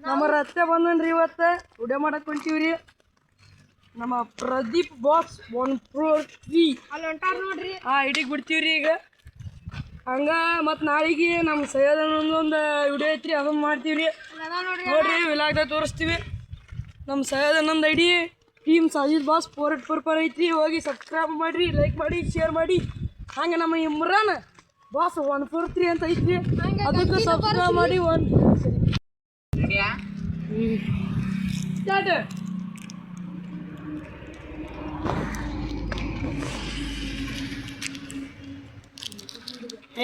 ನಮ್ಮ ರಸ್ತೆ ಬಂದನ್ರಿ ಇವತ್ತು ವಿಡಿಯೋ ಮಾಡಕ್ ಹೊಂಟೀವ್ರಿ. ನಮ್ಮ ಪ್ರದೀಪ್ ಬಾಕ್ಸ್ 143 ಅಲ್ಲಿ ಹೊಂಟಾರ ನೋಡ್ರಿ. ಇಡಿಗೆ ಬಿಡ್ತೀವ್ರಿ ಈಗ. ಹಂಗ ಮತ್ತು ನಾಳೆಗೆ ನಮ್ಮ ಸೈಯದನೊಂದೊಂದು ವಿಡಿಯೋ ಐತ್ರಿ, ಅದನ್ನು ಮಾಡ್ತೀವ್ರಿ. ನೋಡ್ರಿ ವಿಲಾಗ್ದಾಗ ತೋರಿಸ್ತೀವಿ. ನಮ್ಮ ಸೈಯದನೊಂದು ಐಡಿ ಟೀಮ್ ಸಾಜಿದ್ ಬಾಸ್ 484 ಐತ್ರಿ. ಹೋಗಿ ಸಬ್ಸ್ಕ್ರೈಬ್ ಮಾಡಿರಿ, ಲೈಕ್ ಮಾಡಿ, ಶೇರ್ ಮಾಡಿ. ಹಂಗೆ ನಮ್ಮ ಇಮ್ರಾನ್ ಬಾಸ್ 143 ಅಂತ ಐತ್ರಿ, ಅದಕ್ಕೆ ಸಬ್ಸ್ಕ್ರೈಬ್ ಮಾಡಿ. ಸ್ಟಾರ್ಟ್.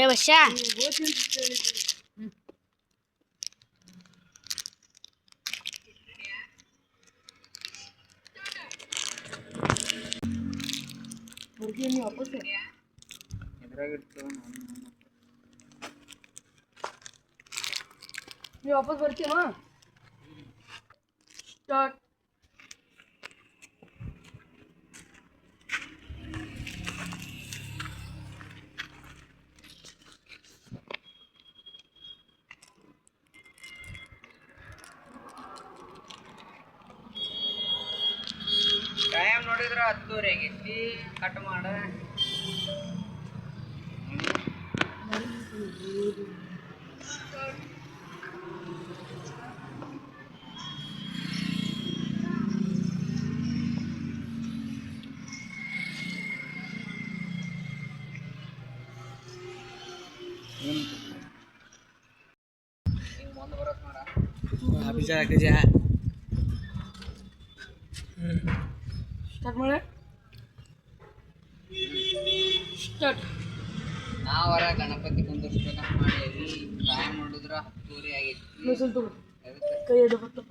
ಏ ವರ್ಷಾ ನೀವು ವಾಪಸ್ ನೀವು ವಾಪಸ್ ಬರ್ತೀನೋ. ಸ್ಟಾರ್ಟ್. ಟೈಮ್ ನೋಡಿದ್ರೆ 10:30 ಆಗೈತಿ. ಕಟ್ ಮಾಡ. ಮುಂದೆ ಬರತ್ ನೋಡ. ಸ್ಟಾರ್ಟ್ ಮಾಡಿ. ಸ್ಟಾರ್ಟ್. ನಾವರ ಗಣಪತಿ ಕುಂದಿರ್ಸ್ಬೇಕಂತ ಮಾಡೇವಿ. ಟೈಮ್ ನೋಡಿದ್ರ 10:30 ಆಗೈತಿ. ಕೈ ಎಡು ಬರ್ತಪ್ಪ.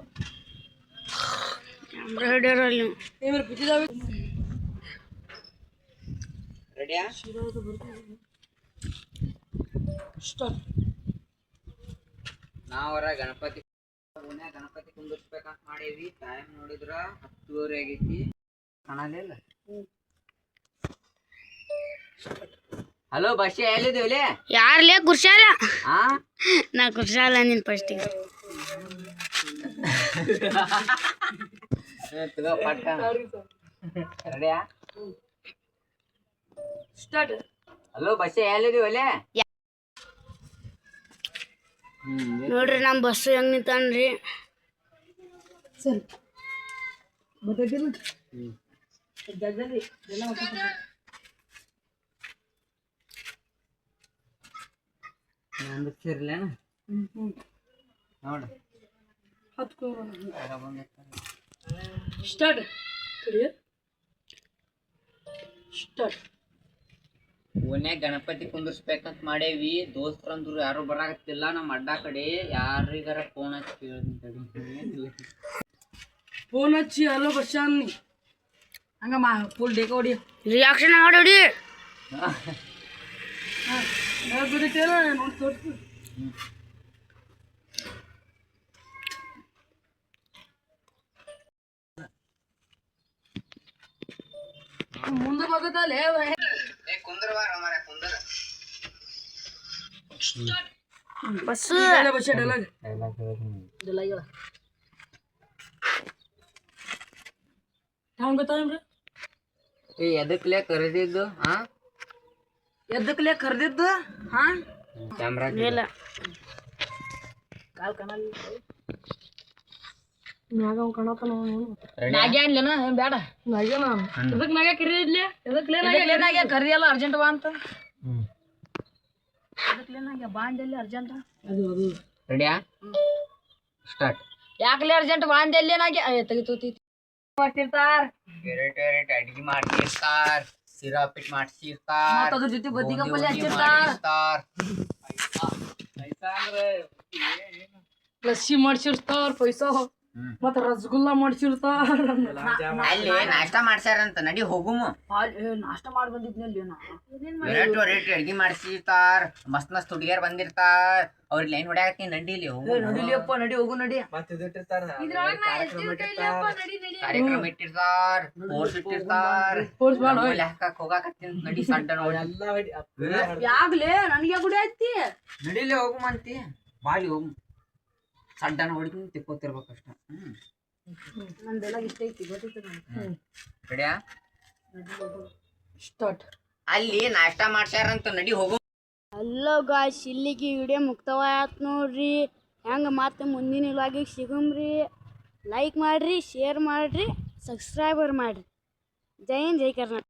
ರೆಡಿಯಾ? ಸ್ಟಾರ್ಟ್. ನಾವರ ಗಣಪತಿ ಕುಂದಿರ್ಸ್ಬೇಕಂತ ಮಾಡೇವಿ. ಟೈಮ್ ನೋಡಿದ್ರ 10:30 ಆಗೈತಿ. ಕಾಣಲಿಲ್ಲ. ಹಲೋ ಬಸ್ಸಿ, ಎಲ್ಲಿದ್ದೀವಲೇ? ಯಾರ್ಲೇ ಕುರ್ಸಾಲ? ಆ ನಾ ಕುರ್ಸಾಲ ನಿನ್ ಫಸ್ಟಿಗೆ. ರೆಡಿಯಾ? ಸ್ಟಾರ್ಟ್. ಹಲೋ ಬಸ್ಸಿ, ಎಲ್ಲಿದ್ದೀವಲೇ? ನೋಡ್ರಿ ನಮ್ಮ ಬಸ್ಸು ಹೆಂಗ್ ನಿಂತಾನ್ರಿ. ಸರಿ ಗೊತ್ತಾಗಿಲ್ಲ. ಜಾಗದಲ್ಲಿ ಎಲ್ಲ ನಂದಿರ್ಲೇನ ನೋಡ. ಸ್ಟಾರ್ಟ್. ಸ್ಟಾರ್ಟ್. ಓನ್ಯಾಗ ಗಣಪತಿ ಕುಂದಿರ್ಸ್ಬೇಕಂತ ಮಾಡೇವಿ. ದೋಸ್ತರಂದ್ರು ಯಾರು ಬರಾಕತ್ತಿಲ್ಲ. ನಮ್ಮ ಅಡ್ಡ ಕಡೆ ಯಾರಿಗಾರ ಫೋನ್ ಹಚ್ಚಿ ಕೇಳ್ತೀನಿ. ಫೋನ್ ಹಚ್ಚಿ ಹಲೋ ಬಸ್ಸಾನಿ ಹಂಗ ಫುಲ್ ಡೇಕ ಹೊಡಿ. ರಿಯಾಕ್ಷನ್ ನೋಡಿ. ಗೊತ್ತೈತೇನ ನೋಡಿ ತೋರಿಸ್ತು. ಮುಂದೆ ಬರ್ತಲ್ಲ ಬಸ್ಸು ಬಸ್ ಡೈಲಾಗ್ ಹಂಗ ಗೊತ್ತಾಗ್ರಿ. ಎದಕ್ಲೆ ಕರೆದಿದ್ದು? ಎದ್ದಕ್ಲೆ ಕರ್ದಿದ್ದು? ಹಾ ಕ್ಯಾಮ್ರಾ ಇಲ್ಲ ಕಾಲ್ ಕಣಲ್ ಮ್ಯಾಗ ಕಣತ ನಾಗ್ಯ ಅನ್ಲೇನ ಬೇಡ. ನಾಗ್ಯನ ಎದಕ್ ನಾಗ್ಯ ಕರೀದ್ಲಿ? ಎದಕ್ಲೆ ಕರಿಯಲ್ಲ ಅರ್ಜೆಂಟ್ ಬಾ ಅಂತ. ಎದಕ್ಲೆ ನಾಗ್ಯ ಬಾ ಅಂದಲ್ಲಿ ಅರ್ಜೆಂಟ್. ಅದು ರೆಡಿಯಾ? ಸ್ಟಾರ್ಟ್. ಯಾಕಲೆ ಅರ್ಜೆಂಟ್ ಬಾ ಅಂದಲ್ಲಿ ನಾಗ್ಯ ತೆಗಿತೋತಿ ಮಾಡ್ತಿರ್ತಾರ. ಅಡಿಗೆ ಮಾಡ್ತಿರ್ತಾರ. ಸಿರಾ ಪಿಟ್ ಮಾಡ್ಸಿರ್ತಾರ. ಅದ್ರ ಜೊತೆ ಬದ್ನಿಕಾಯಿ ಪಲ್ಯ ಹಚ್ಚಿರ್ತಾರ. ಲಸ್ಸಿ ಮಾಡ್ಸಿರ್ತಾರ. ಪೈಸಾ ಮತ್ತ ರಸಗುಲ್ಲಾ ಮಾಡ್ಸಿರ್ತಾರ. ಅಲ್ಲಿ ನಾಷ್ಟ ಮಾಡ್ಸ್ಯಾರಂತ. ನಡಿ ಹೋಗುಮ. ನಾಷ್ಟ ಮಾಡಿ ಬಂದಿದ್ನಲ್ಲಿ ವೆರೈಟಿ ಅಡ್ಗಿ ಮಾಡ್ಸಿರ್ತಾರ. ಮಸ್ತ್ ಮಸ್ತ್ ಹುಡುಗಿಯರ್ ಬಂದಿರ್ತಾರ. ಅವ್ರಿಗೆ ಲೈನ್ ಹೊಡ್ಯಾಕತ್ತಿ. ನಡಿಲಿ ನಡಿಲಿಯಪ್ಪ, ನಡಿ ಹೋಗು ನಡಿ. ಕಾರ್ಯಕ್ರಮ ಇಟ್ಟಿರ್ತಾರ. ಫೋರ್ಸ್ ಇಟ್ಟಿರ್ತಾರ. ಹಾಕಕ್ ಹೋಗಾಕತ್ತಿ. ನಡಿ ಸಡ್ಡ ನೋಡಿ. ಯಾಗ್ಲೇ ನನ್ಗೆ ಗುಡಿ ಐತಿ. ನಡಿಲಿ ಹೋಗುಮಂತಿ. ಬಾಲಿ ಹೋಗು. ಸಡ್ಡನ ಹೊಡಿತೀನಿ ತಿಕ್ಕೋತಿರ್ಬೇಕು ಅಷ್ಟ. ನಂದೆಲ್ಲ ಇಷ್ಟ ಐತಿ ಗೊತ್ತಿತ್ತು ಕಡ್ಯಾ ಸ್ಟಾರ್ಟ್. ಅಲ್ಲಿ ನಾಷ್ಟಾ ಮಾಡ್ಸ್ಯಾರಂತ ನಡಿ ಹೋಗು. ಹಲೋ ಗಾಯ್ಸ್, ಇಲ್ಲಿಗೆ ವಿಡಿಯೋ ಮುಕ್ತವಾಯ್ತು ನೋಡ್ರಿ. ಹೆಂಗೆ ಮತ್ತೆ ಮುಂದಿನ ವ್ಲಾಗಿಗೆ ಸಿಗಮ್ರಿ. ಲೈಕ್ ಮಾಡಿರಿ, ಶೇರ್ ಮಾಡಿರಿ, ಸಬ್ಸ್ಕ್ರೈಬರ್ ಮಾಡಿರಿ. ಜೈ ಹಿಂದ್, ಜೈ ಕರ್ನಾಟಕ.